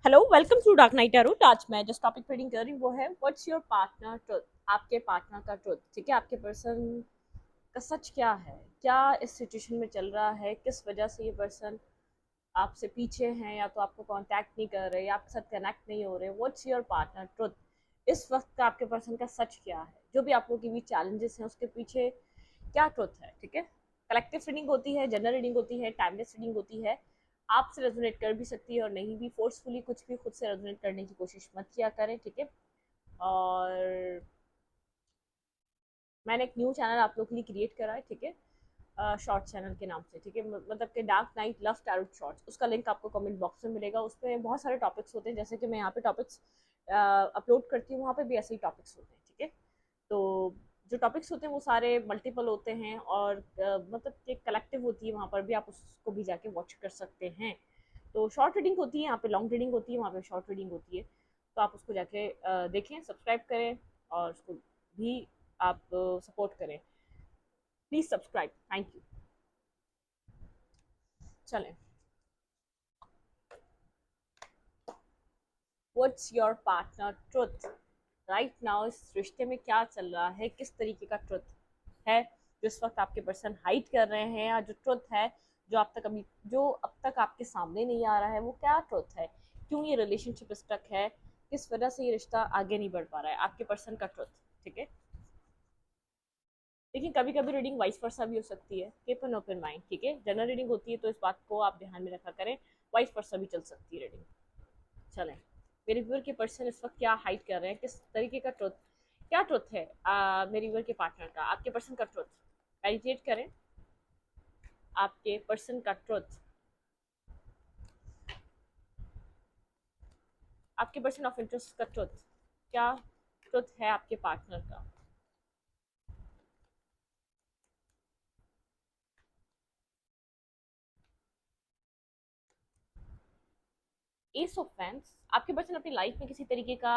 Hello, welcome to dark night tarot. आज मैं जिस टॉपिक पे रीडिंग कर रही हूँ वो है व्हाट्स योर पार्टनर ट्रुथ। आपके पार्टनर का ट्रुथ, ठीक है। आपके पर्सन का सच क्या है, क्या इस सिचुएशन में चल रहा है, किस वजह से ये पर्सन आपसे पीछे हैं या तो आपको कांटेक्ट नहीं कर रहे या आपके साथ कनेक्ट नहीं हो रहे। What's your partner truth. इस वक्त का आपके पर्सन का सच क्या है, जो भी आप लोगों के बीच चैलेंजेस हैं उसके पीछे क्या ट्रुथ है, ठीक है। कलेक्टिव रीडिंग होती है, जनरल रीडिंग होती है, टाइमलेस रीडिंग होती है। आपसे रेजोनेट कर भी सकती है और नहीं भी। फोर्सफुली कुछ भी खुद से रेजोनेट करने की कोशिश मत किया करें, ठीक है। और मैंने एक न्यू चैनल आप लोग के लिए क्रिएट करा है, ठीक है, शॉर्ट चैनल के नाम से, ठीक है। मतलब कि dark night love tarot shorts, उसका लिंक आपको कमेंट बॉक्स में मिलेगा। उसमें बहुत सारे टॉपिक्स होते हैं, जैसे कि मैं यहाँ पे टॉपिक्स अपलोड करती हूँ, वहाँ पे भी ऐसे ही टॉपिक्स होते हैं, ठीक है। तो जो टॉपिक्स होते हैं वो सारे मल्टीपल होते हैं और मतलब एक कलेक्टिव होती है, वहाँ पर भी आप उसको भी जाके वॉच कर सकते हैं। तो शॉर्ट रीडिंग होती है, यहाँ पे लॉन्ग रीडिंग होती है, वहाँ पे शॉर्ट रीडिंग होती है। तो आप उसको जाके देखें, सब्सक्राइब करें और उसको भी आप सपोर्ट करें। Please subscribe, thank you. चलें, what's your partner truth right now. इस रिश्ते में क्या चल रहा है, किस तरीके का ट्रुथ है जो इस वक्त आपके पर्सन हाइड कर रहे हैं, या जो ट्रुथ है जो अब तक आपके सामने नहीं आ रहा है, वो क्या ट्रुथ है। क्यों ये रिलेशनशिप स्टक है, किस वजह से ये रिश्ता आगे नहीं बढ़ पा रहा है, आपके पर्सन का ट्रुथ, ठीक है। लेकिन कभी कभी रीडिंग वाइस वर्सा भी हो सकती है। कीप एन ओपन माइंड, ठीक है। जनरल रीडिंग होती है तो इस बात को आप ध्यान में रखा करें। वाइस वर्सा भी चल सकती है रीडिंग। चलें, मेरे व्यूअर के पर्सन इस वक्त क्या हाइड कर रहे हैं, किस तरीके का ट्रुथ, क्या ट्रुथ है मेरे व्यूअर के पार्टनर का, आपके पर्सन का ट्रुथ। मेडिटेट करें, आपके पर्सन का ट्रुथ, आपके पर्सन ऑफ इंटरेस्ट का ट्रुथ, क्या ट्रुथ है आपके पार्टनर का। एस ऑफ फैंस, आपके पर्सन अपनी लाइफ में किसी तरीके का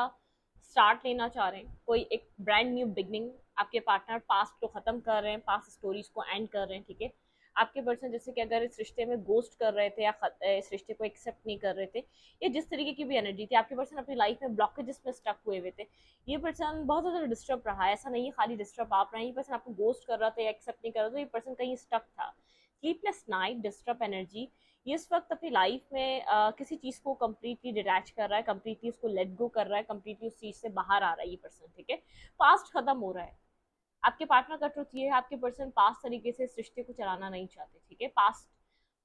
स्टार्ट लेना चाह रहे हैं, कोई एक ब्रांड न्यू बिगनिंग। आपके पार्टनर पास्ट को खत्म कर रहे हैं, पास्ट स्टोरीज को एंड कर रहे हैं, ठीक है। आपके पर्सन जैसे कि अगर इस रिश्ते में गोस्ट कर रहे थे या इस रिश्ते को एक्सेप्ट नहीं कर रहे थे, या जिस तरीके की भी एनर्जी थी, आपके पर्सन अपनी लाइफ में ब्लॉकेजेस में स्टक हुए हुए थे। ये पर्सन बहुत ज़्यादा डिस्टर्ब रहा है, ऐसा नहीं है खाली डिस्टर्ब आप रहे हैं, ये पर्सन आपको गोस्ट कर रहा था या एक्सेप्ट नहीं कर रहा था, ये पर्सन कहीं स्टक था। Sleepless night, disturb energy. ये इस वक्त अपनी लाइफ में किसी चीज़ को कम्प्लीटली डिटैच कर रहा है, कम्प्लीटली उसको लेट गो कर रहा है, कम्प्लीटली उस चीज़ से बाहर आ रहा है ये पर्सन, ठीक है। पास्ट खत्म हो रहा है। आपके पार्टनर का ट्रुथ ये है, आपके पर्सन पास्ट तरीके से इस रिश्ते को चलाना नहीं चाहते, ठीक है। पास्ट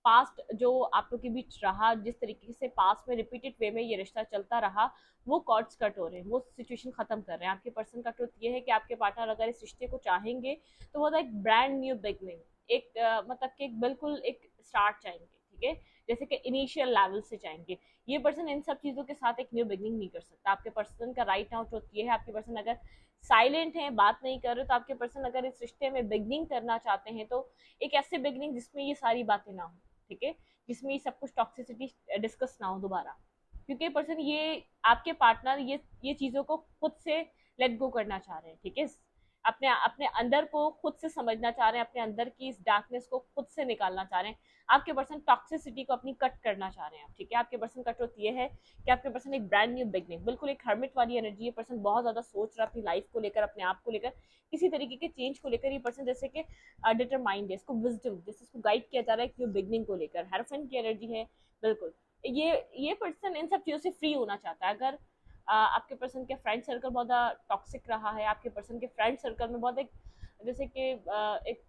पास्ट जो आप लोग के बीच रहा, जिस तरीके से पास्ट में रिपीटेड वे में ये रिश्ता चलता रहा, वो कॉर्ड्स कट हो रहे हैं, वो सिचुएशन खत्म कर रहे हैं। आपके पर्सन का ट्रुथ ये है कि आपके पार्टनर अगर इस रिश्ते को चाहेंगे तो वो एक ब्रांड न्यू बिगनिंग, एक मतलब कि एक बिल्कुल एक स्टार्ट चाहेंगे, ठीक है। जैसे कि इनिशियल लेवल से चाहेंगे। ये पर्सन इन सब चीज़ों के साथ एक न्यू बिगनिंग नहीं कर सकता। आपके पर्सन का राइट नाउ ट्रुथ ये है, आपके पर्सन अगर साइलेंट हैं, बात नहीं कर रहे, तो आपके पर्सन अगर इस रिश्ते में बिगनिंग करना चाहते हैं तो एक ऐसे बिगनिंग जिसमें ये सारी बातें ना हो, ठीक है। जिसमें ये सब कुछ टॉक्सिसिटी डिस्कस ना हो दोबारा। क्योंकि पर्सन ये आपके पार्टनर ये चीज़ों को खुद से लेट गो करना चाह रहे हैं, ठीक है। अपने अपने अंदर को खुद से समझना चाह रहे हैं, अपने अंदर की इस डार्कनेस को खुद से निकालना चाह रहे हैं। आपके पर्सन टॉक्सिसिटी को अपनी कट करना चाह रहे हैं, ठीक है। आपके पर्सन का ट्रुथ ये है कि आपके पर्सन एक ब्रांड न्यू बिगनिंग, बिल्कुल एक हर्मिट वाली एनर्जी है। पर्सन बहुत ज़्यादा सोच रहा है अपनी लाइफ को लेकर, अपने आप को लेकर, किसी तरीके के चेंज को लेकर। ये पर्सन जैसे कि डिटरमाइंड है, इसको विजडम जैसे इसको गाइड किया जा रहा है कि बिगनिंग को लेकर हेरोफेंट की एनर्जी है, बिल्कुल। ये पर्सन इन सब चीज़ों से फ्री होना चाहता है। अगर आपके पर्सन के फ्रेंड सर्कल बहुत टॉक्सिक रहा है, आपके पर्सन के फ्रेंड सर्कल में बहुत एक जैसे कि एक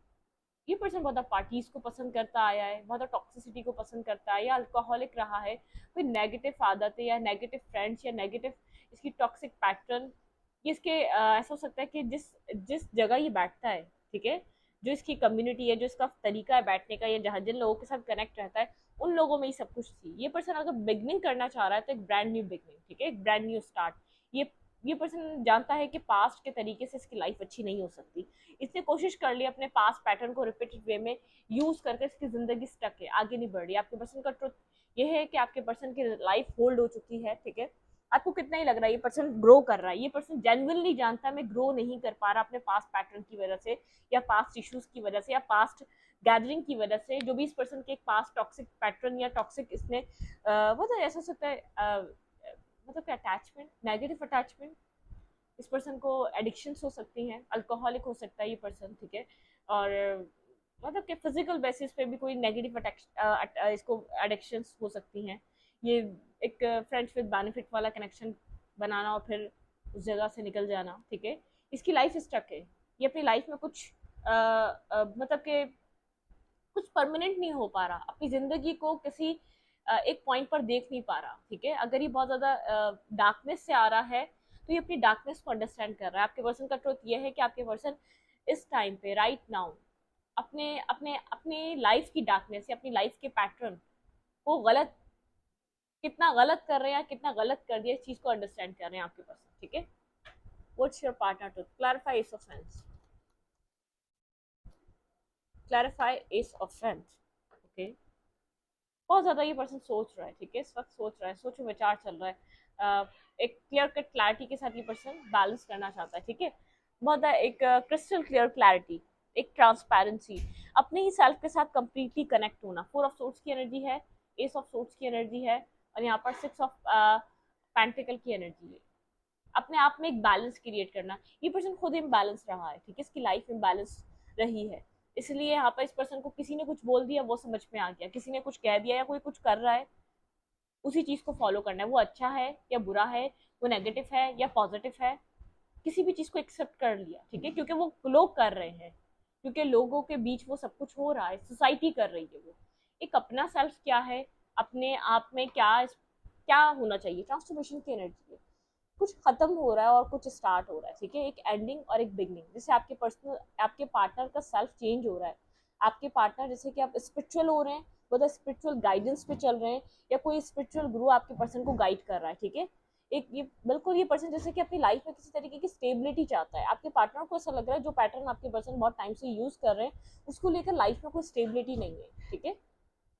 ये पर्सन बहुत पार्टीज को पसंद करता आया है, बहुत टॉक्सिसिटी को पसंद करता है, या अल्कोहलिक रहा है, कोई नेगेटिव आदतें या नेगेटिव फ्रेंड्स या नेगेटिव इसकी टॉक्सिक पैटर्न, ये इसके ऐसा हो सकता है कि जिस जिस जगह ये बैठता है, ठीक है, जो इसकी कम्युनिटी है, जो इसका तरीका है बैठने का, या जहाँ जिन लोगों के साथ कनेक्ट रहता है, उन लोगों में ही सब कुछ थी। ये पर्सन अगर बिगनिंग करना चाह रहा है तो एक ब्रांड न्यू बिगनिंग, ठीक है, एक ब्रांड न्यू स्टार्ट। ये पर्सन जानता है कि पास्ट के तरीके से इसकी लाइफ अच्छी नहीं हो सकती। इसने कोशिश कर ली अपने पास्ट पैटर्न को रिपीटेड वे में यूज करके, इसकी जिंदगी स्टक है, आगे नहीं बढ़ रही। आपके पर्सन का ट्रुथ ये है कि आपके पर्सन की लाइफ होल्ड हो चुकी है, ठीक है। आपको कितना ही लग रहा है ये पर्सन ग्रो कर रहा है, ये पर्सन जेन्युइनली जानता है मैं ग्रो नहीं कर पा रहा अपने पास्ट पैटर्न की वजह से, या पास्ट इश्यूज की वजह से, या पास्ट गैदरिंग की वजह से, जो भी इस पर्सन के एक पास्ट टॉक्सिक पैटर्न या टॉक्सिक इसने बहुत ऐसा हो सकता है मतलब कि अटैचमेंट, नेगेटिव अटैचमेंट। इस पर्सन को एडिक्शंस हो सकती हैं, अल्कोहलिक हो सकता है ये पर्सन, ठीक है। और मतलब कि फिजिकल बेसिस पे भी कोई नेगेटिव इसको एडिक्शंस हो सकती हैं। ये एक फ्रेंड्स विद बेनिफिट वाला कनेक्शन बनाना और फिर उस जगह से निकल जाना, ठीक है। इसकी लाइफ स्टक है, ये अपनी लाइफ में कुछ मतलब कि कुछ परमानेंट नहीं हो पा रहा, अपनी जिंदगी को किसी एक पॉइंट पर देख नहीं पा रहा, ठीक है। अगर ये बहुत ज्यादा डार्कनेस से आ रहा है तो ये अपनी डार्कनेस को अंडरस्टैंड कर रहा है। आपके पर्सन का ट्रुथ ये है कि आपके पर्सन इस टाइम पे राइट नाउ अपने अपने अपनी लाइफ की डार्कनेस या अपनी लाइफ के पैटर्न को गलत, कितना गलत कर रहे हैं या कितना गलत कर दिया, इस चीज को अंडरस्टैंड कर रहे हैं आपके पर्सन, ठीक है। What's your partner truth? Clarify S of fence, clarify S of fence, okay. बहुत ज्यादा ये पर्सन सोच रहा है, ठीक है, इस वक्त सोच रहा है, सोचो विचार चल रहा है। एक क्लियर कट क्लैरिटी के साथ ये पर्सन बैलेंस करना चाहता है, ठीक है। बहुत एक क्रिस्टल क्लियर क्लैरिटी, एक ट्रांसपेरेंसी, अपने ही सेल्फ के साथ कंप्लीटली कनेक्ट होना। फोर ऑफ सोर्ट्स की एनर्जी है, एस ऑफ सोर्ट्स की एनर्जी है, और यहाँ पर सिक्स ऑफ पेंटिकल की एनर्जी है। अपने आप में एक बैलेंस क्रिएट करना। ये पर्सन खुद इम्बैलेंस रहा है, ठीक है, इसकी लाइफ इम्बैलेंस रही है, इसलिए यहाँ पर इस पर्सन को किसी ने कुछ बोल दिया, वो समझ में आ गया, किसी ने कुछ कह दिया या कोई कुछ कर रहा है, उसी चीज को फॉलो करना है। वो अच्छा है या बुरा है, वो नेगेटिव है या पॉजिटिव है, किसी भी चीज को एक्सेप्ट कर लिया, ठीक है, क्योंकि वो लोग कर रहे हैं, क्योंकि लोगों के बीच वो सब कुछ हो रहा है, सोसाइटी कर रही है। वो एक अपना सेल्फ क्या है, अपने आप में क्या क्या होना चाहिए, ट्रांसफॉर्मेशन की एनर्जी है। कुछ खत्म हो रहा है और कुछ स्टार्ट हो रहा है, ठीक है, एक एंडिंग और एक बिगनिंग। जैसे आपके पर्सनल, आपके पार्टनर का सेल्फ चेंज हो रहा है। आपके पार्टनर जैसे कि आप स्पिरिचुअल हो रहे हैं, मतलब स्पिरिचुअल गाइडेंस पे चल रहे हैं, या कोई स्पिरिचुअल गुरु आपके पर्सन को गाइड कर रहा है, ठीक है। एक ये बिल्कुल, ये पर्सन जैसे कि अपनी लाइफ में किसी तरीके की स्टेबिलिटी चाहता है। आपके पार्टनर को ऐसा लग रहा है जो पैटर्न आपके पर्सन बहुत टाइम से यूज कर रहे हैं, उसको लेकर लाइफ में कोई स्टेबिलिटी नहीं है, ठीक है।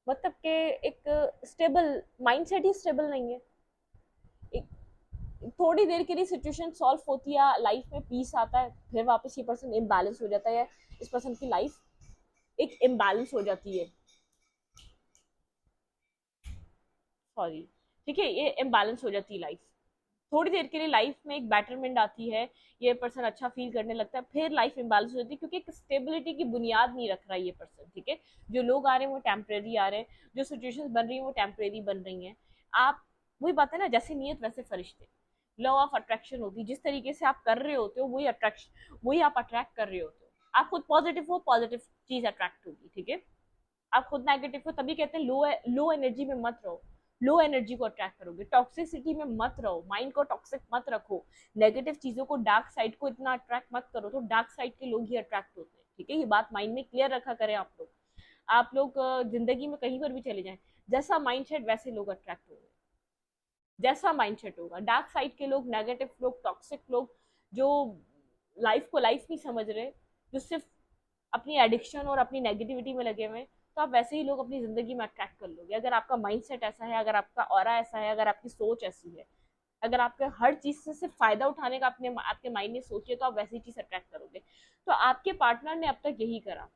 मतलब कि एक स्टेबल माइंडसेट ही स्टेबल नहीं है। एक थोड़ी देर के लिए सिचुएशन सॉल्व होती है, लाइफ में पीस आता है, फिर वापस ये पर्सन इम्बैलेंस हो जाता है, इस पर्सन की लाइफ एक इम्बैलेंस हो जाती है, सॉरी, ठीक है, ये इम्बैलेंस हो जाती है लाइफ। थोड़ी देर के लिए लाइफ में एक बेटरमेंट आती है, ये पर्सन अच्छा फील करने लगता है, फिर लाइफ इम्बैलेंस हो जाती है, क्योंकि एक स्टेबिलिटी की बुनियाद नहीं रख रहा है ये पर्सन, ठीक है। जो लोग आ रहे हैं वो टेम्परेरी आ रहे हैं, जो सिचुएशंस बन रही हैं वो टेम्परेरी बन रही हैं। आप, वही बात है ना, जैसे नीयत वैसे फरिश्ते, लॉ ऑफ अट्रैक्शन होती है। जिस तरीके से आप कर रहे होते हो वही अट्रैक्शन, वही आप अट्रैक्ट कर रहे होते हो। आप खुद पॉजिटिव हो, पॉजिटिव चीज अट्रैक्ट होगी, ठीक है। आप खुद नेगेटिव हो, तभी कहते हैं लो एनर्जी में मत रहो, लो एनर्जी को अट्रैक्ट करोगे। टॉक्सिसिटी में मत रहो, माइंड को टॉक्सिक मत रखो, नेगेटिव चीजों को, डार्क साइड को इतना अट्रैक्ट मत करो, तो डार्क साइड के लोग ही अट्रैक्ट होते हैं, ठीक है। ये बात माइंड में क्लियर रखा करें आप लोग। आप लोग जिंदगी में कहीं पर भी चले जाएं, जैसा माइंडसेट वैसे लोग अट्रैक्ट होंगे, जैसा माइंडसेट होगा। डार्क साइड के लोग, नेगेटिव लोग, टॉक्सिक लोग, जो लाइफ को लाइफ नहीं समझ रहे, जो सिर्फ अपनी एडिक्शन और अपनी नेगेटिविटी में लगे हुए हैं, तो आप वैसे ही लोग अपनी जिंदगी में अट्रैक्ट कर लोगे। अगर आपका माइंडसेट ऐसा है, अगर आपका ऑरा ऐसा है, अगर आपकी सोच ऐसी है, अगर आपका हर चीज से सिर्फ फायदा उठाने का अपने आपके माइंड में सोचिए, तो आप वैसी चीज अट्रैक्ट करोगे। तो आपके पार्टनर ने अब तक यही करा,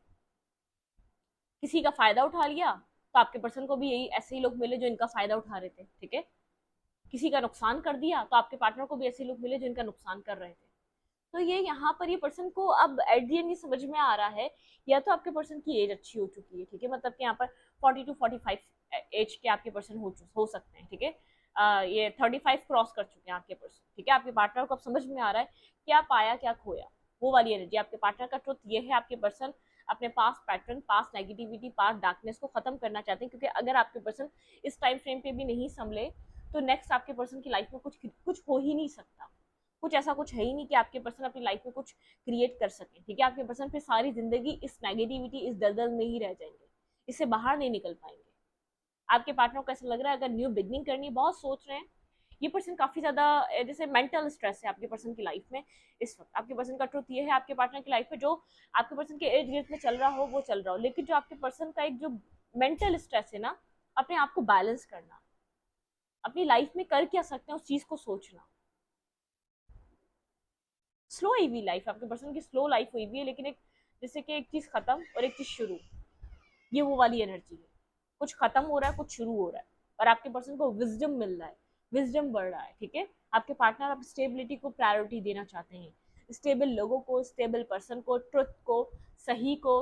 किसी का फायदा उठा लिया, तो आपके पर्सन को भी यही ऐसे ही लोग मिले जो इनका फायदा उठा रहे थे, ठीक है। किसी का नुकसान कर दिया, तो आपके पार्टनर को भी ऐसे लोग मिले जो इनका नुकसान कर रहे थे। तो ये यहाँ पर ये पर्सन को अब एट दी एंड ये समझ में आ रहा है, या तो आपके पर्सन की एज अच्छी हो चुकी है, ठीक है, मतलब कि यहाँ पर 40 to 45 एज के आपके पर्सन हो सकते हैं, ठीक है। ये 35 क्रॉस कर चुके हैं आपके पर्सन, ठीक है। आपके पार्टनर को अब समझ में आ रहा है क्या पाया क्या खोया, वो वाली एनर्जी आपके पार्टनर का ट्रुथ ये है। आपके पर्सन अपने पास पैटर्न, पास नेगेटिविटी, पास डार्कनेस को खत्म करना चाहते हैं, क्योंकि अगर आपके पर्सन इस टाइम फ्रेम पे भी नहीं संभले, तो नेक्स्ट आपके पर्सन की लाइफ में कुछ कुछ हो ही नहीं सकता। कुछ ऐसा कुछ है ही नहीं कि आपके पर्सन अपनी लाइफ में कुछ क्रिएट कर सके, ठीक है। आपके पर्सन फिर सारी जिंदगी इस नेगेटिविटी, इस दलदल में ही रह जाएंगे, इससे बाहर नहीं निकल पाएंगे। आपके पार्टनर को ऐसा लग रहा है अगर न्यू बिगनिंग करनी है, बहुत सोच रहे हैं ये पर्सन, काफी ज्यादा जैसे मेंटल स्ट्रेस है आपके पर्सन की लाइफ में इस वक्त। आपके पर्सन का ट्रुथ ये है, आपके पार्टनर की लाइफ में जो आपके पर्सन के एज ग्रुप में चल रहा हो वो चल रहा हो, लेकिन जो आपके पर्सन का एक जो मेंटल स्ट्रेस है ना, अपने आप को बैलेंस करना, अपनी लाइफ में कर क्या सकते हैं उस चीज को सोचना। स्लो हुई हुई लाइफ, आपके पर्सन की स्लो लाइफ हुई हुई है, लेकिन एक जैसे कि एक चीज खत्म और एक चीज शुरू, ये वो वाली एनर्जी है। कुछ खत्म हो रहा है, कुछ शुरू हो रहा है, और आपके पर्सन को विजडम मिल रहा है, विजडम बढ़ रहा है, ठीक है। आपके पार्टनर आप स्टेबिलिटी को प्रायोरिटी देना चाहते हैं, स्टेबल लोगों को, स्टेबल पर्सन को, ट्रुथ को, सही को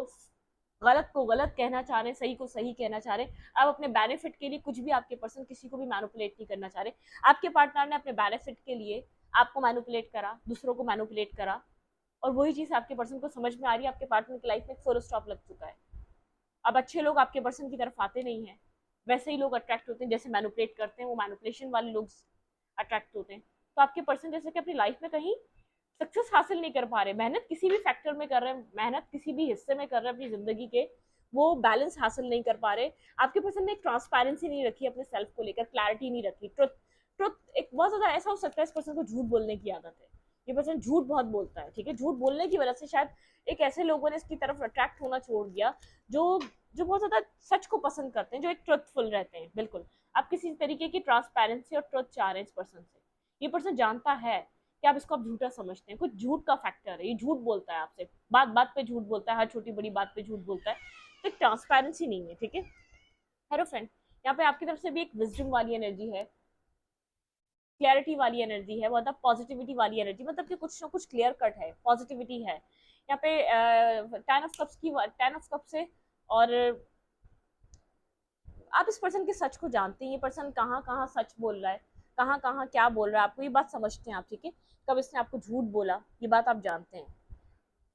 गलत को गलत कहना चाह रहे हैं, सही को सही कहना चाह रहे हैं। आप अपने बेनिफिट के लिए कुछ भी, आपके पर्सन किसी को भी मैनिपुलेट नहीं करना चाह रहे। आपके पार्टनर ने अपने बेनिफिट के लिए आपको मैनिपुलेट करा, दूसरों को मैनिपुलेट करा, और वही चीज आपके पर्सन को समझ में आ रही है। आपके पार्टनर की लाइफ में फुल स्टॉप लग चुका है। अब अच्छे लोग आपके पर्सन की तरफ आते नहीं हैं, वैसे ही लोग अट्रैक्ट होते हैं, जैसे मैनिपुलेट करते हैं वो मैनिपुलेशन वाले लोग अट्रैक्ट होते हैं। तो आपके पर्सन जैसे कि अपनी लाइफ में कहीं सक्सेस हासिल नहीं कर पा रहे, मेहनत किसी भी फैक्टर में कर रहे हैं, मेहनत किसी भी हिस्से में कर रहे हैं अपनी जिंदगी के, वो बैलेंस हासिल नहीं कर पा रहे। आपके पर्सन ने एक ट्रांसपेरेंसी नहीं रखी अपने सेल्फ को लेकर, क्लैरिटी नहीं रखी, ट्रुथ ट्रुथ एक बहुत ज्यादा ऐसा हो सकता है इस पर्सन को झूठ बोलने की आदत है। ये पर्सन झूठ बहुत बोलता है, ठीक है। झूठ बोलने की वजह से शायद एक ऐसे लोगों ने इसकी तरफ अट्रैक्ट होना छोड़ दिया जो जो बहुत ज्यादा सच को पसंद करते हैं, जो एक ट्रुथफुल रहते हैं। बिल्कुल आप किसी तरीके की ट्रांसपेरेंसी और ट्रुथ चाह रहे हैं इस पर्सन से। ये पर्सन जानता है कि आप इसको आप झूठा समझते हैं, कुछ झूठ का फैक्टर है, ये झूठ बोलता है आपसे, बात बात पे झूठ बोलता है, हर छोटी बड़ी बात पे झूठ बोलता है। तो एक ट्रांसपेरेंसी नहीं है, ठीक है। हेलो फ्रेंड, यहाँ पे आपकी तरफ से भी एक विजडम वाली एनर्जी है, क्लैरिटी वाली एनर्जी है, मतलब पॉजिटिविटी वाली एनर्जी, मतलब कि कुछ ना कुछ क्लियर कट है, पॉजिटिविटी है यहाँ पे। टेन ऑफ कप्स की, टेन ऑफ कप से, और आप इस पर्सन के सच को जानते हैं, ये पर्सन कहाँ कहाँ सच बोल रहा है, कहाँ कहाँ क्या बोल रहा है, आपको ये बात समझते हैं आप, ठीक है। कब इसने आपको झूठ बोला, ये बात आप जानते हैं।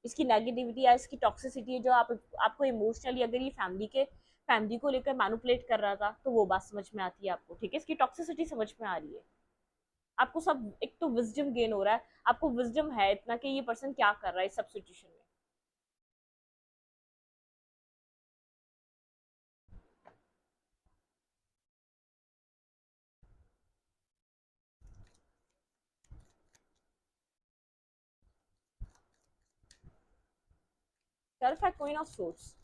इसकी नेगेटिविटी या इसकी टॉक्सिसिटी है जो आपको इमोशनली, अगर ये फैमिली को लेकर मैनिपुलेट कर रहा था तो वो बात समझ में आती है आपको, ठीक है। इसकी टॉक्सिसिटी समझ में आ रही है आपको सब। एक तो विजडम गेन हो रहा है, आपको विजडम है इतना कि ये पर्सन क्या कर रहा है इस सब सिचुएशन में। सेल्फ है queen of sorts.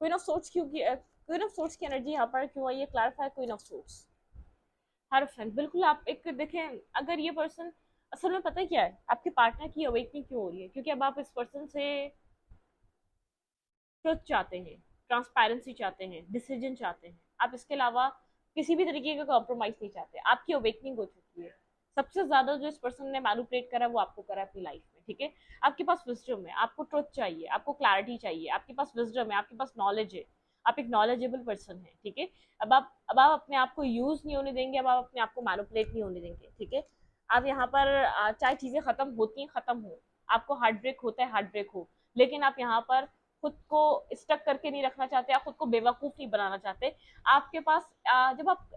Queen of sorts क्यों की, क्वीन ऑफ सोर्ट्स की एनर्जी यहाँ पर क्यों आई है, clarify queen of sorts. Her friend बिल्कुल आप एक देखें, अगर ये पर्सन, असल में पता है क्या है, आपके पार्टनर की अवेकनिंग क्यों हो रही है, क्योंकि अब आप इस पर्सन से ट्रुथ चाहते हैं, ट्रांसपेरेंसी चाहते हैं, डिसीजन चाहते हैं। आप इसके अलावा किसी भी तरीके का कॉम्प्रोमाइज नहीं चाहते। आपकी अवेकनिंग हो चुकी है। सबसे ज्यादा जो इस पर्सन ने मैनिपुलेट करा है वो आपको करा है अपनी लाइफ में, ठीक है। आपके पास विजडम है, आपको ट्रुथ चाहिए, आपको क्लैरिटी चाहिए, आपके पास विजडम है, आपके पास नॉलेज है, आप एक नॉलेजेबल पर्सन है, ठीक है। अब आप अपने आप को यूज नहीं होने देंगे, अब आप अपने आप को मैनिपुलेट नहीं होने देंगे, ठीक है। आप यहाँ पर चाहे चीजें खत्म होती हैं, खत्म हो, आपको हार्ट ब्रेक होता है, हार्ट ब्रेक हो, लेकिन आप यहाँ पर खुद को स्टक करके नहीं रखना चाहते, आप खुद को बेवकूफ नहीं बनाना चाहते। आपके पास जब आप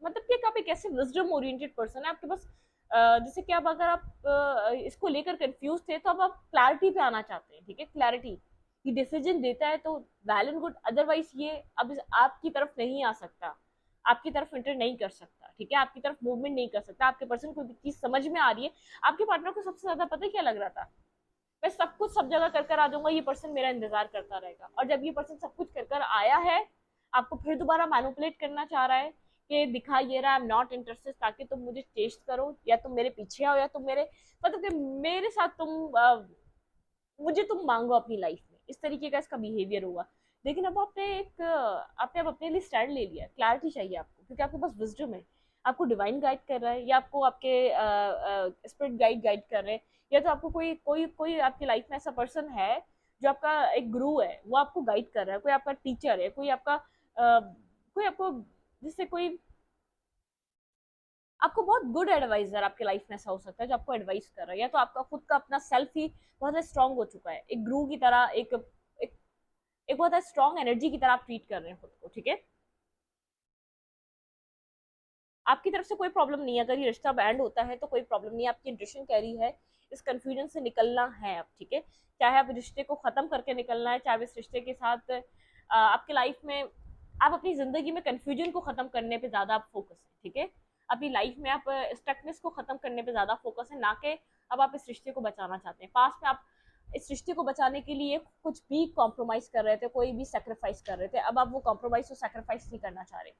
मतलब कि आप एक ऐसे विजडम ओरिएंटेड पर्सन है, आपके पास जैसे कि अब अगर आप इसको लेकर कंफ्यूज थे तो अब आप क्लैरिटी पे आना चाहते हैं, ठीक है। क्लैरिटी, ये डिसीजन देता है तो वेल एंड गुड, अदरवाइज ये अब आपकी तरफ नहीं आ सकता, आपकी तरफ इंटर नहीं कर सकता, ठीक है। आपकी तरफ मूवमेंट नहीं कर सकता। आपके पर्सन को चीज समझ में आ रही है। आपके पार्टनर को सबसे ज्यादा पता है क्या लग रहा था, मैं सब कुछ सब जगह कर कर आ जाऊंगा, ये पर्सन मेरा इंतजार करता रहेगा। और जब ये पर्सन सब कुछ कर कर आया है, आपको फिर दोबारा मैनिपुलेट करना चाह रहा है कि दिखा ये रहा, आई एम नॉट इंटरेस्टेड, ताकि तुम मुझे टेस्ट करो, या तुम मेरे पीछे आओ, या तुम मेरे मतलब कि मेरे साथ तुम मुझे तुम मांगो अपनी लाइफ में। इस तरीके का इसका बिहेवियर हुआ। लेकिन अब आपने अब अपने लिए स्टैंड ले लिया। क्लैरिटी चाहिए आपको, क्योंकि आपके पास विजडम है, आपको डिवाइन गाइड कर रहा है, या आपको आपके स्पिरिट गाइड कर रहे हैं, या तो आपको कोई कोई कोई आपकी लाइफ में ऐसा पर्सन है जो आपका एक गुरु है, वो आपको गाइड कर रहा है, कोई आपका टीचर है, कोई आपको जिससे कोई आपको बहुत गुड एडवाइजर आपके लाइफ में ऐसा हो सकता है जो आपको एडवाइस कर रहा है, या तो आपका खुद का अपना सेल्फ ही बहुत स्ट्रांग हो चुका है, एक गुरु की तरह, एक, एक बहुत स्ट्रांग एनर्जी की तरह आप ट्रीट कर रहे हैं खुद को, ठीक है। आपकी तरफ से कोई प्रॉब्लम नहीं है, अगर ये रिश्ता बैंड होता है तो कोई प्रॉब्लम नहीं है, आपकी इंट्यूशन कह रही है इस कंफ्यूजन से निकलना है अब, ठीक है। चाहे आप रिश्ते को खत्म करके निकलना है, चाहे इस रिश्ते के साथ आपके लाइफ में आप अपनी जिंदगी में कंफ्यूजन को खत्म करने पे ज्यादा आप फोकस है, ठीक है। अपनी लाइफ में आप स्टकनेस को खत्म करने पे ज्यादा फोकस है, ना कि अब आप इस रिश्ते को बचाना चाहते हैं। पास्ट में आप इस रिश्ते को बचाने के लिए कुछ भी कॉम्प्रोमाइज कर रहे थे, कोई भी सेक्रीफाइस कर रहे थे, अब आप वो कॉम्प्रोमाइज और सेक्रीफाइस नहीं करना चाह रहे।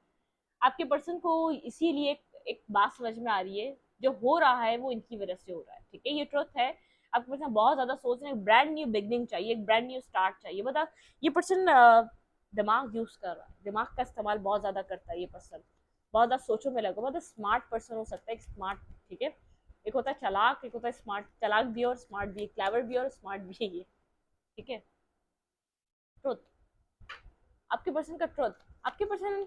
आपके पर्सन को इसीलिए एक बात समझ में आ रही है, जो हो रहा है वो इनकी वजह से हो रहा है, ठीक है, ये ट्रुथ है। आपके पर्सन बहुत ज्यादा सोच रहे हैं, ब्रांड न्यू बिगनिंग चाहिए, एक ब्रांड न्यू स्टार्ट चाहिए, बता ये पर्सन दिमाग यूज कर रहा है, दिमाग का इस्तेमाल बहुत ज्यादा करता है ये पर्सन, बहुत ज्यादा सोचों में लगा, बहुत स्मार्ट पर्सन हो सकता है, एक स्मार्ट, ठीक है, एक होता है चलाक, एक होता है स्मार्ट, चलाक भी और स्मार्ट भी, क्लेवर भी और स्मार्ट भी है ये, ठीक है। ट्रुथ, आपके पर्सन का ट्रुथ, आपके पर्सन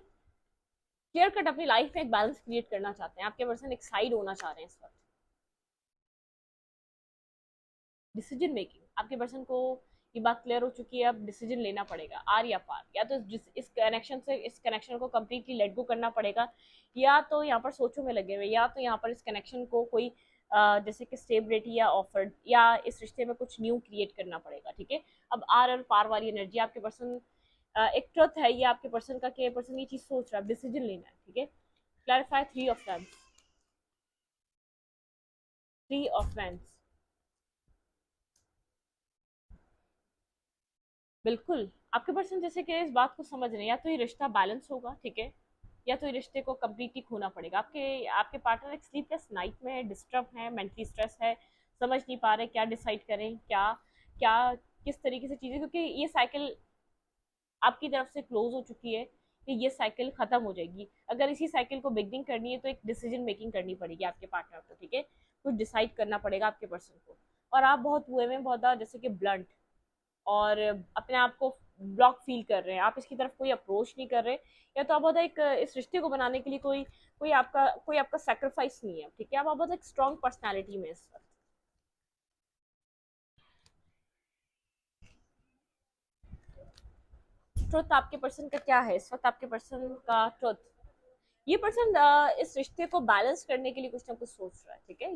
क्लियर कट अपनी लाइफ में एक बैलेंस क्रिएट करना चाहते हैं, आपके पर्सन एक साइड होना चाह रहे हैं इस वक्त। डिसीजन मेकिंग, आपके पर्सन को ये बात क्लियर हो चुकी है, अब डिसीजन लेना पड़ेगा आर या पार, या तो इस कनेक्शन से, इस कनेक्शन को कम्प्लीटली लेट गो करना पड़ेगा, या तो यहाँ पर सोचों में लगे हुए, या तो यहाँ पर इस कनेक्शन को कोई जैसे कि स्टेबिलिटी या ऑफर, या इस रिश्ते में कुछ न्यू क्रिएट करना पड़ेगा, ठीक है। अब आर और पार वाली एनर्जी आपके पर्सन, एक ट्रुथ है ये आपके पर्सन का, कि पर्सन ये चीज सोच रहा है, डिसीजन लेना है, ठीक है। Clarify, three of wands, three of wands, बिल्कुल आपके पर्सन जैसे कि इस बात को समझ रहे हैं, या तो ये रिश्ता बैलेंस होगा, ठीक है, या तो ये रिश्ते को कम्प्लीटली खोना पड़ेगा। आपके आपके पार्टनर एक स्लीपलेस नाइट में है, डिस्टर्ब है, मेंटली स्ट्रेस है, समझ नहीं पा रहे क्या डिसाइड करें, क्या क्या किस तरीके से चीज़ें, क्योंकि ये साइकिल आपकी तरफ से क्लोज हो चुकी है, कि ये साइकिल खत्म हो जाएगी। अगर इसी साइकिल को बिगनिंग करनी है तो एक डिसीजन मेकिंग करनी पड़ेगी आपके पार्टनर को, ठीक है, कुछ डिसाइड करना पड़ेगा आपके पर्सन को। और आप बहुत हुए में बहुत ज़्यादा जैसे कि ब्लंट, और अपने आप को ब्लॉक फील कर रहे हैं, आप इसकी तरफ कोई अप्रोच नहीं कर रहे, या तो आप बहुत एक इस रिश्ते को बनाने के लिए कोई आपका सेक्रीफाइस नहीं है, ठीक है, आप बहुत एक स्ट्रॉन्ग पर्सनैलिटी में इस वक्त। ट्रुथ आपके पर्सन का क्या है इस वक्त, आपके पर्सन का ट्रुथ, ये पर्सन इस रिश्ते को बैलेंस करने के लिए कुछ ना कुछ सोच रहा है, ठीक है,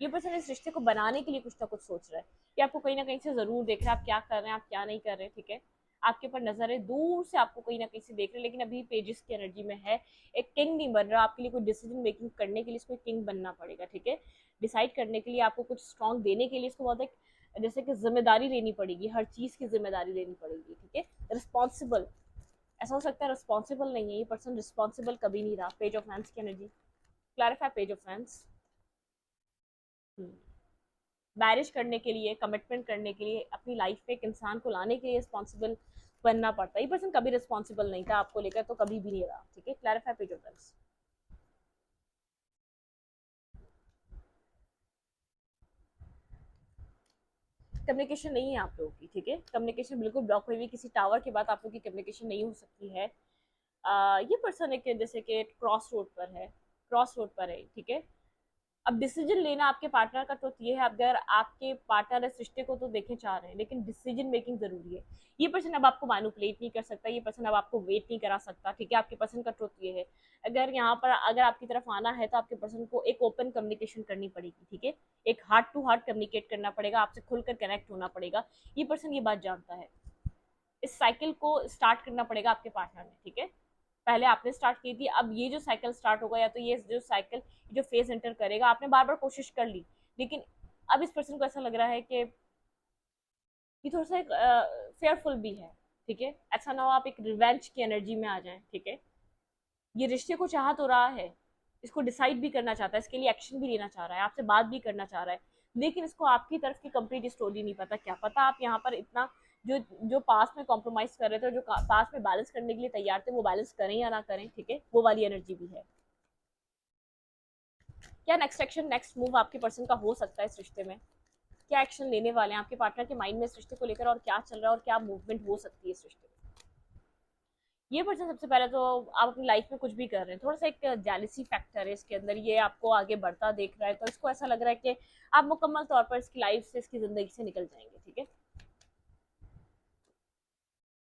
ये पर्सन इस रिश्ते को बनाने के लिए कुछ ना कुछ सोच रहा है, कि आपको कहीं ना कहीं से जरूर देख रहा है, आप क्या कर रहे हैं, आप क्या नहीं कर रहे हैं, ठीक है, आपके ऊपर नजर है, दूर से आपको कहीं ना कहीं से देख रहे हैं, लेकिन अभी पेजेस की एनर्जी में है, एक किंग नहीं बन रहा, आपके लिए कोई डिसीजन मेकिंग करने के लिए इसको किंग बनना पड़ेगा, ठीक है, डिसाइड करने के लिए आपको कुछ स्ट्रॉन्ग देने के लिए इसको बहुत एक जैसे कि जिम्मेदारी लेनी पड़ेगी, हर चीज की जिम्मेदारी लेनी पड़ेगी, ठीक है, रिस्पॉन्सिबल, ऐसा हो सकता है रिस्पॉन्सिबल नहीं है ये पर्सन, रिस्पॉन्सिबल कभी नहीं रहा, पेज ऑफ हैंड्स की energy, clarify page of hands, marriage करने के लिए, कमिटमेंट करने के लिए, अपनी लाइफ में एक इंसान को लाने के लिए रिस्पॉन्सिबल बनना पड़ता है, ये पर्सन कभी रिस्पॉन्सिबल नहीं था आपको लेकर, तो कभी भी नहीं रहा, ठीक है, clarify page of hands, communication नहीं है आप लोगों की, ठीक है, कम्युनिकेशन बिल्कुल ब्लॉक हुई हुई, किसी टावर के बाद आप लोगों की कम्युनिकेशन नहीं हो सकती है। ये पर्सन एक जैसे कि क्रॉस रोड पर है, क्रॉस रोड पर है, ठीक है, अब डिसीजन लेना आपके पार्टनर का ट्रुथ ये है, अगर आपके पार्टनर इस रिश्ते को तो देखे चाह रहे हैं, लेकिन डिसीजन मेकिंग जरूरी है, ये पर्सन अब आपको मैनिपुलेट नहीं कर सकता, ये पर्सन अब आपको वेट नहीं करा सकता, ठीक है, आपके पर्सन का ट्रुथ ये है, अगर यहाँ पर अगर आपकी तरफ आना है तो आपके पर्सन को एक ओपन कम्युनिकेशन करनी पड़ेगी, ठीक है, एक हार्ट टू हार्ट कम्युनिकेट करना पड़ेगा, आपसे खुलकर कनेक्ट होना पड़ेगा, ये पर्सन ये बात जानता है, इस साइकिल को स्टार्ट करना पड़ेगा आपके पार्टनर ने, ठीक है, पहले आपने स्टार्ट की थी, अब ये जो साइकिल स्टार्ट होगा, या तो ये जो साइकिल जो फेज एंटर करेगा, आपने बार बार कोशिश कर ली, लेकिन अब इस पर्सन को ऐसा लग रहा है कि ये थोड़ा सा एक फेयरफुल भी है, ठीक है, ऐसा ना हो आप एक रिवेंज की एनर्जी में आ जाए, ठीक है, ये रिश्ते को चाह तो रहा है, इसको डिसाइड भी करना चाहता है, इसके लिए एक्शन भी लेना चाह रहा है, आपसे बात भी करना चाह रहा है, लेकिन इसको आपकी तरफ की कंप्लीट स्टोरी नहीं पता, क्या पता आप यहाँ पर इतना जो जो पास में कॉम्प्रोमाइज कर रहे थे, जो पास में बैलेंस करने के लिए तैयार थे, वो बैलेंस करें या ना करें, ठीक है, वो वाली एनर्जी भी है। क्या नेक्स्ट एक्शन, नेक्स्ट मूव आपके पर्सन का हो सकता है इस रिश्ते में, क्या एक्शन लेने वाले हैं आपके पार्टनर के माइंड में इस रिश्ते को लेकर, और क्या चल रहा है और क्या मूवमेंट हो सकती है इस रिश्ते में। ये पर्सन सबसे पहले तो आप अपनी लाइफ में कुछ भी कर रहे हैं, थोड़ा सा एक जेलिसी फैक्टर है इसके अंदर, ये आपको आगे बढ़ता देख रहा है, तो इसको ऐसा लग रहा है कि आप मुकम्मल तौर पर इसकी लाइफ से, इसकी जिंदगी से निकल जाएंगे, ठीक है,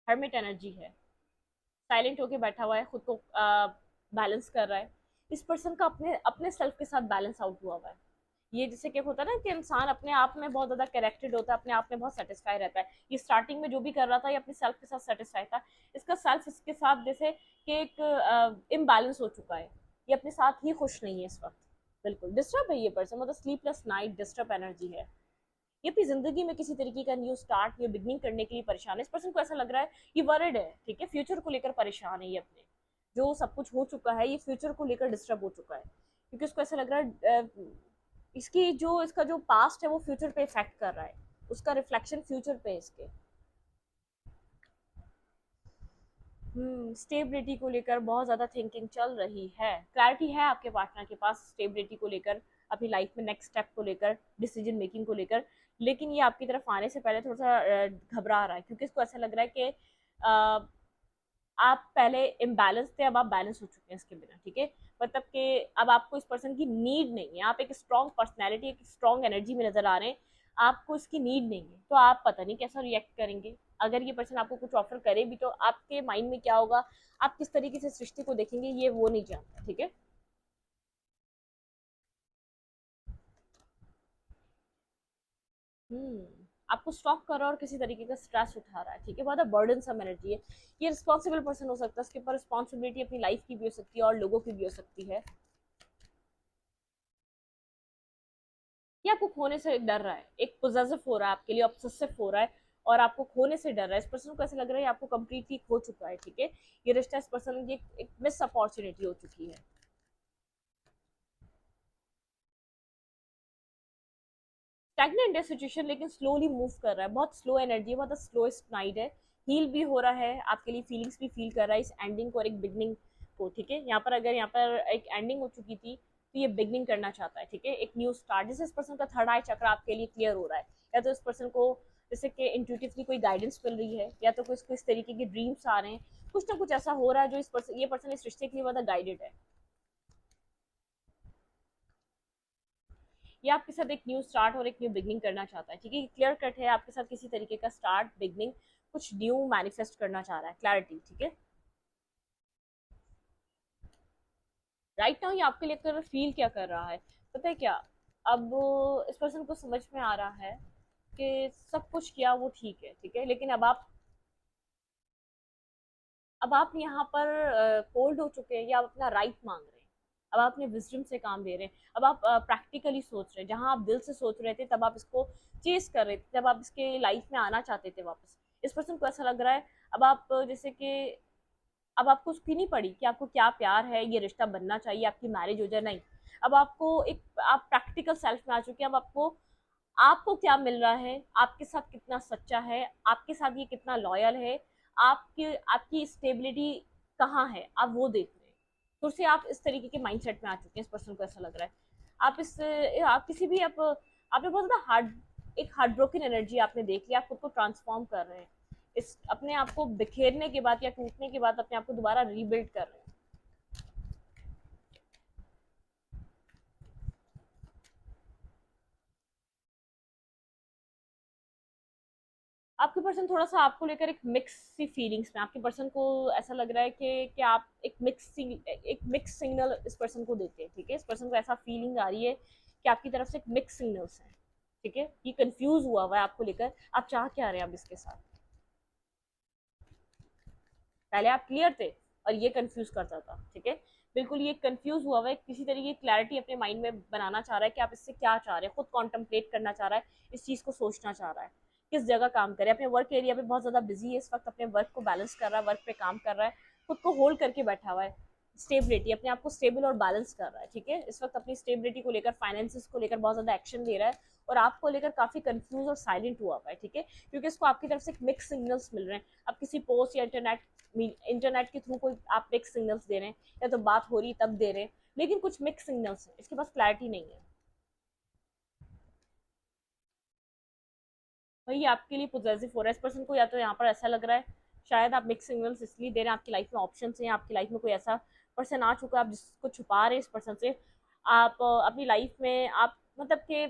हर्मिट एनर्जी है, साइलेंट होके बैठा हुआ है, खुद को बैलेंस कर रहा है, इस पर्सन का अपने अपने सेल्फ के साथ बैलेंस आउट हुआ है, ये जैसे कि होता है ना कि इंसान अपने आप में बहुत ज्यादा कनेक्टेड होता है, अपने आप में बहुत सेटिस्फाई रहता है, ये स्टार्टिंग में जो भी कर रहा था ये अपने सेल्फ के साथ सेटिस्फाई था, इसका सेल्फ इसके साथ जैसे कि एक इम्बैलेंस हो चुका है, ये अपने साथ ही खुश नहीं है इस वक्त, बिल्कुल डिस्टर्ब है ये पर्सन, मतलब स्लीपलेस नाइट, डिस्टर्ब एनर्जी है, ये अपनी जिंदगी में किसी तरीके का न्यू स्टार्ट या बिगनिंग करने के लिए परेशान है, इस पर्सन को ऐसा लग रहा है ये वरिड है, ठीक है, फ्यूचर को लेकर परेशान है ये अपने, जो सब कुछ हो चुका है, ये फ्यूचर को लेकर डिस्टर्ब हो चुका है, क्योंकि उसको ऐसा लग रहा है इसका जो पास्ट है वो फ्यूचर पे इफेक्ट कर रहा है, उसका रिफ्लेक्शन फ्यूचर पे है इसके। स्टेबिलिटी को लेकर बहुत ज़्यादा थिंकिंग चल रही है, क्लैरिटी है आपके पार्टनर के पास स्टेबिलिटी को लेकर, अपनी लाइफ में नेक्स्ट स्टेप को लेकर, डिसीजन मेकिंग को लेकर, लेकिन ये आपकी तरफ आने से पहले थोड़ा सा घबरा रहा है, क्योंकि इसको ऐसा लग रहा है कि आप पहले इम्बैलेंस थे, अब आप बैलेंस हो चुके हैं इसके बिना, ठीक है। मतलब कि अब आपको इस पर्सन की नीड नहीं है, आप एक स्ट्रॉन्ग पर्सनैलिटी, एक स्ट्रॉन्ग एनर्जी में नजर आ रहे हैं, आपको इसकी नीड नहीं है, तो आप पता नहीं कैसा रिएक्ट करेंगे। अगर ये पर्सन आपको कुछ ऑफर करे भी तो आपके माइंड में क्या होगा, आप किस तरीके से सृष्टि को देखेंगे, ये वो नहीं जानता, ठीक है। आपको स्टॉक कर रहा है और किसी तरीके का स्ट्रेस उठा रहा है, ठीक है, बहुत बर्डन सम एनर्जी है। ये रिस्पॉन्सिबल पर्सन हो सकता है, उसके ऊपर रिस्पॉन्सिबिलिटी अपनी लाइफ की भी हो सकती है और लोगों की भी हो सकती है। ये आपको खोने से डर रहा है, एक पोजेसिव हो रहा है आपके लिए, ऑब्सेसिव हो रहा है, और आपको खोने से डर रहा है। इस पर्सन को ऐसा लग रहा है आपको कंप्लीटली खो चुका है, ठीक है। ये रिश्ता इस पर्सन की एक मिस अपॉर्चुनिटी हो चुकी है। स्टैग्नेंट है सिचुएशन, लेकिन स्लोली मूव कर रहा है, बहुत स्लो एनर्जी है, बहुत स्लोएस्ट नाइट है। हील भी हो रहा है आपके लिए, फीलिंग्स भी फील कर रहा है इस एंडिंग को और एक बिगनिंग को, ठीक है। यहाँ पर अगर यहाँ पर एक एंडिंग हो चुकी थी तो ये बिगनिंग करना चाहता है, ठीक है, एक न्यू स्टार्ट। जैसे इस पर्सन का थर्ड आई चक्र आपके लिए क्लियर हो रहा है, या तो इस पर्सन को जैसे कि इंट्यूटिवली कोई गाइडेंस मिल रही है, या तो कुछ इस तरीके के ड्रीम्स आ रहे हैं, कुछ ना कुछ ऐसा हो रहा है जो इस पर्सन, ये पर्सन इस रिश्ते के लिए ज्यादा गाइडेड है। ये आपके साथ एक न्यू स्टार्ट और एक न्यू बिगनिंग करना चाहता है, ठीक है, क्लियर कट है, आपके साथ किसी तरीके का स्टार्ट बिगनिंग कुछ न्यू मैनिफेस्ट करना चाह रहा है, क्लैरिटी, ठीक है। राइट नाउ ये आपके लिए कर फील क्या कर रहा है, पता है क्या, अब इस पर्सन को समझ में आ रहा है कि सब कुछ किया वो ठीक है, ठीक है, लेकिन अब आप यहाँ पर कोल्ड हो चुके हैं, या आप अपना राइट मांग रहे हैं, अब आप अपने विजडम से काम दे रहे हैं, अब आप प्रैक्टिकली सोच रहे हैं, जहाँ आप दिल से सोच रहे थे तब आप इसको चेस कर रहे थे, जब आप इसके लाइफ में आना चाहते थे वापस। इस पर्सन को ऐसा लग रहा है अब आप जैसे कि अब आपको उसकी नहीं पड़ी कि आपको क्या प्यार है, ये रिश्ता बनना चाहिए, आपकी मैरिज हो जाए, नहीं। अब आपको एक आप प्रैक्टिकल सेल्फ में आ चुके हैं, अब आपको आपको क्या मिल रहा है, आपके साथ कितना सच्चा है, आपके साथ ये कितना लॉयल है, आपकी आपकी स्टेबिलिटी कहाँ है, आप वो देख रहे हैं। तो उससे आप इस तरीके के माइंडसेट में आ चुके हैं, इस पर्सन को ऐसा लग रहा है आप इस आप किसी भी आप आपने बहुत ज्यादा हार्ड ब्रोकन एनर्जी आपने देख लिया, आप खुद को ट्रांसफॉर्म कर रहे हैं, इस अपने आप को बिखेरने के बाद या टूटने के बाद अपने आप को दोबारा रीबिल्ड कर रहे हैं। आपके पर्सन थोड़ा सा आपको लेकर एक मिक्स सी फीलिंग्स में, आपके पर्सन को ऐसा लग रहा है कि आप एक मिक्स सिग्नल इस पर्सन को देते हैं, ठीक है। इस पर्सन को ऐसा फीलिंग आ रही है कि आपकी तरफ से एक मिक्स सिग्नल्स हैं, ठीक है, ये कंफ्यूज हुआ है आपको लेकर, आप चाह क्या रहे हैं अब इसके साथ। पहले आप क्लियर थे और ये कंफ्यूज करता था, ठीक है। बिल्कुल ये कंफ्यूज हुआ है, किसी तरीके की क्लैरिटी अपने माइंड में बनाना चाह रहा है कि आप इससे क्या चाह रहे हैं, खुद कॉन्टम्पलेट करना चाह रहा है, इस चीज को सोचना चाह रहा है, किस जगह काम करे, अपने वर्क एरिया पे बहुत ज्यादा बिजी है इस वक्त, अपने वर्क को बैलेंस कर रहा है, वर्क पे काम कर रहा है, खुद को होल्ड करके बैठा हुआ है, स्टेबिलिटी अपने आप को स्टेबल और बैलेंस कर रहा है, ठीक है। इस वक्त अपनी स्टेबिलिटी को लेकर, फाइनेंसिस को लेकर बहुत ज्यादा एक्शन ले रहा है, और आपको लेकर काफी कंफ्यूज और साइलेंट हुआ है, ठीक है, क्योंकि इसको आपकी तरफ से एक मिक्स सिग्नल्स मिल रहे हैं। अब किसी पोस्ट या इंटरनेट के थ्रू कोई आप मिक्स सिग्नल्स दे रहे हैं, या तो बात हो रही तब दे रहे हैं, लेकिन कुछ मिक्स सिग्नल्स हैं, इसके पास क्लैरिटी नहीं है। भाई आपके लिए पॉजिटिव हो रहा है, इस पर्सन को या तो यहाँ पर ऐसा लग रहा है शायद आप मिक्स सिग्नल्स इसलिए दे रहे हैं, आपकी लाइफ में ऑप्शन हैं, आपकी लाइफ में कोई ऐसा पर्सन आ चुका है आप जिसको छुपा रहे हैं इस पर्सन से, आप अपनी लाइफ में आप मतलब कि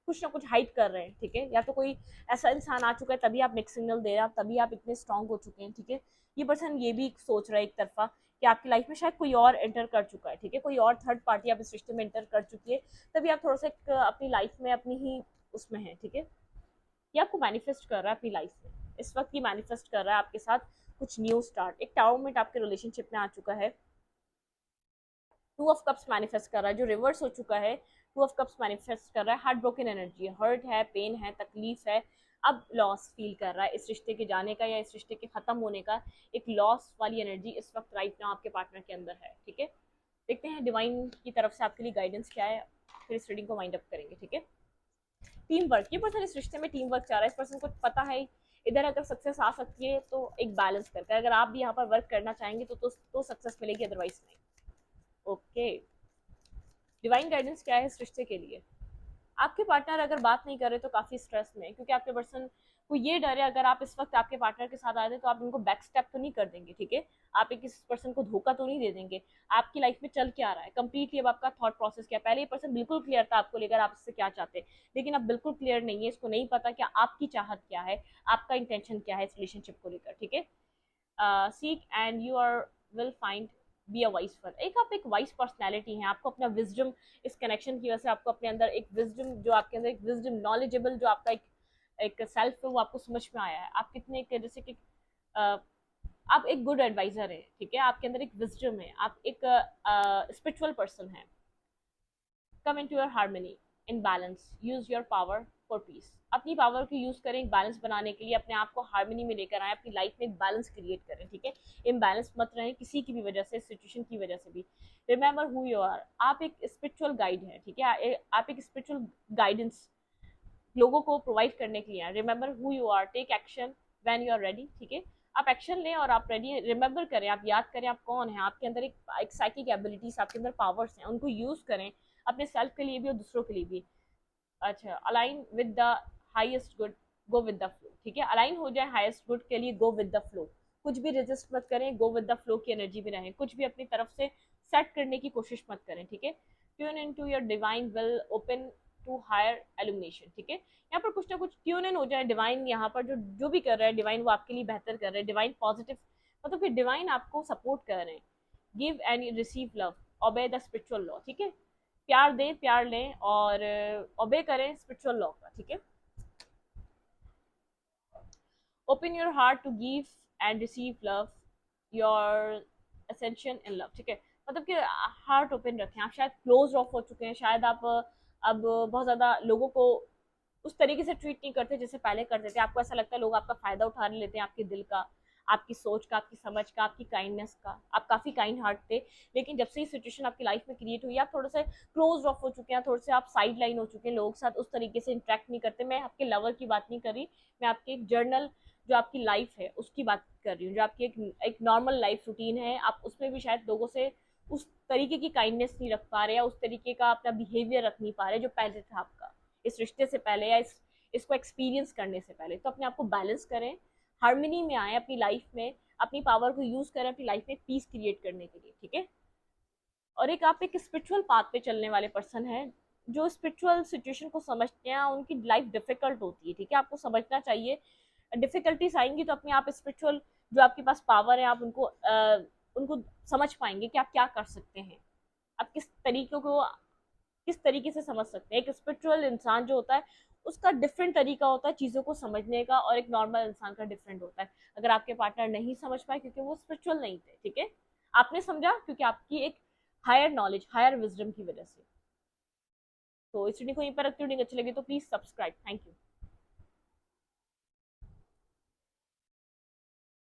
कुछ ना कुछ हाइड कर रहे हैं, ठीक है, या तो कोई ऐसा इंसान आ चुका है तभी आप मिक्स सिग्नल दे रहे हैं, तभी आप इतने स्ट्रांग हो चुके हैं, ठीक है। ये पर्सन ये भी सोच रहा है एक तरफा कि आपकी लाइफ में शायद कोई और एंटर कर चुका है, ठीक है, कोई और थर्ड पार्टी आप इस रिश्ते में एंटर कर चुकी है, तभी आप थोड़ा सा अपनी लाइफ में अपनी ही उसमें है, ठीक है। ये आपको मैनिफेस्ट कर रहा है अपनी लाइफ में, इस वक्त ये मैनिफेस्ट कर रहा है आपके साथ कुछ न्यू स्टार्ट, एक टाउरमेंट आपके रिलेशनशिप में आ चुका है, टू ऑफ कप्स मैनिफेस्ट कर रहा है जो रिवर्स हो चुका है, टू ऑफ कप्स मैनिफेस्ट कर रहा है हार्ट ब्रोकन एनर्जी, हर्ट है, पेन है, तकलीफ है, अब लॉस फील कर रहा है इस रिश्ते के जाने का या इस रिश्ते के खत्म होने का, एक लॉस वाली एनर्जी इस वक्त राइट नाउ आपके पार्टनर के अंदर है। ठीक है, देखते हैं डिवाइन की तरफ से आपके लिए गाइडेंस क्या है, फिर इस रीडिंग को वाइंड अप करेंगे। ठीक है, टीम वर्क, ये पर्सन इस रिश्ते में टीम वर्क चाह रहा है, इस पर्सन को पता है इधर अगर सक्सेस आ सकती है तो एक बैलेंस करके, अगर आप भी यहाँ पर वर्क करना चाहेंगे तो सक्सेस मिलेगी, अदरवाइज नहीं। ओके, डिवाइन गाइडेंस क्या है इस रिश्ते के लिए? आपके पार्टनर अगर बात नहीं कर रहे तो काफी स्ट्रेस में है, क्योंकि आपके पर्सन को ये डर है अगर आप इस वक्त आपके पार्टनर के साथ आए थे तो आप उनको बैक स्टेप तो नहीं कर देंगे। ठीक है, आप एक इस पर्सन को धोखा तो नहीं दे देंगे। आपकी लाइफ में चल क्या रहा है कंप्लीटली, अब आपका थॉट प्रोसेस क्या है। पहले ये पर्सन बिल्कुल क्लियर था आपको लेकर, आप इससे क्या चाहते हैं, लेकिन अब बिल्कुल क्लियर नहीं है, इसको नहीं पता कि आपकी चाहत क्या है, आपका इंटेंशन क्या है इस रिलेशनशिप को लेकर। ठीक है, seek and you are will find be a wise one, एक आप एक वाइस पर्सनैलिटी है, आपको अपना विजडम, इस कनेक्शन की वजह से आपको अपने अंदर एक विजडम, जो आपके अंदर एक विजडम नॉलेजेबल जो आपका एक सेल्फ है वो आपको समझ में आया है। आप कितने जैसे कि आप एक गुड एडवाइजर है। ठीक है, आपके अंदर एक विजडम है, आप एक स्पिरिचुअल पर्सन है। Come in to your harmony in balance, use your power for peace, अपनी पावर को यूज करें बैलेंस बनाने के लिए, अपने आप को हार्मनी में लेकर आए, अपनी लाइफ में एक बैलेंस क्रिएट करें। ठीक है, इम्बैलेंस मत रहें किसी की भी वजह से, सिचुएशन की वजह से भी। रिमेंबर हु यू आर, आप एक स्पिरिचुअल गाइड है। ठीक है, आप एक स्पिरिचुअल गाइडेंस लोगों को प्रोवाइड करने के लिए। Remember who you are, take action when you are ready. ठीक है, आप एक्शन लें और आप रेडी, रिमेंबर करें, आप याद करें आप कौन है, आपके अंदर एक साइकिक एबिलिटीज, आपके अंदर पावर्स हैं, उनको यूज करें अपने सेल्फ के लिए भी और दूसरों के लिए भी। अच्छा, align with the highest good, go with the flow. ठीक है, अलाइन हो जाए हाईएस्ट गुड के लिए, गो विद द फ्लो, कुछ भी रेजिस्ट मत करें, गो विद द फ्लो की एनर्जी में रहें, कुछ भी अपनी तरफ से सेट करने की कोशिश मत करें। ठीक है, tune in to your divine will, open to higher illumination. ठीक है, यहाँ पर कुछ ना कुछ ट्यून इन हो जाए, डिवाइन यहाँ पर जो जो भी कर रहा है डिवाइन वो आपके लिए बेहतर कर रहे हैं, डिवाइन पॉजिटिव, मतलब कि डिवाइन आपको सपोर्ट कर रहे हैं। Give and receive love, obey the spiritual law. ठीक है, प्यार दें, प्यार लें और ओबे करें स्पिरिचुअल लॉ का। ठीक है, open your heart to give and receive love, your ascension in love. ठीक है, मतलब कि हार्ट ओपन रखें, आप शायद क्लोज ऑफ हो चुके हैं, शायद आप अब बहुत ज्यादा लोगों को उस तरीके से ट्रीट नहीं करते जैसे पहले करते थे। आपको ऐसा लगता है लोग आपका फायदा उठा लेते हैं, आपके दिल का, आपकी सोच का, आपकी समझ का, आपकी काइंडनेस का। आप काफी काइंड हार्ट थे, लेकिन जब से ये सिचुएशन आपकी लाइफ में क्रिएट हुई, आप थोड़ा सा क्लोज ऑफ हो चुके हैं, थोड़े से आप साइड लाइन हो चुके हैं, लोगों के साथ उस तरीके से इंटरेक्ट नहीं करते। मैं आपके लवर की बात नहीं कर रही, मैं आपके एक जर्नल जो आपकी लाइफ है उसकी बात कर रही हूँ, जो आपकी एक नॉर्मल लाइफ रूटीन है, आप उसमें भी शायद लोगों से उस तरीके की काइंडनेस नहीं रख पा रहे, या उस तरीके का अपना बिहेवियर रख नहीं पा रहे जो पहले था आपका, इस रिश्ते से पहले या इसको एक्सपीरियंस करने से पहले। तो अपने आप को बैलेंस करें, हार्मनी में आए अपनी लाइफ में, अपनी पावर को यूज करें अपनी लाइफ में पीस क्रिएट करने के लिए। ठीक है, और एक आप एक स्पिरिचुअल पाथ पे चलने वाले पर्सन हैं, जो स्पिरिचुअल सिचुएशन को समझते हैं, उनकी लाइफ डिफिकल्ट होती है। ठीक है, आपको समझना चाहिए, डिफिकल्टीज आएंगी तो अपने आप स्पिरिचुअल जो आपके पास पावर है, आप उनको समझ पाएंगे कि आप क्या कर सकते हैं, आप किस तरीके से समझ सकते हैं। एक स्पिरिचुअल इंसान जो होता है उसका डिफरेंट तरीका होता है चीज़ों को समझने का, और एक नॉर्मल इंसान का डिफरेंट होता है। अगर आपके पार्टनर नहीं समझ पाए क्योंकि वो स्पिरिचुअल नहीं थे, ठीक है, आपने समझा क्योंकि आपकी एक हायर नॉलेज, हायर विजडम की वजह से। तो इस वीडियो को यहीं पर रखती हूँ, अच्छी लगी तो प्लीज सब्सक्राइब। Thank you.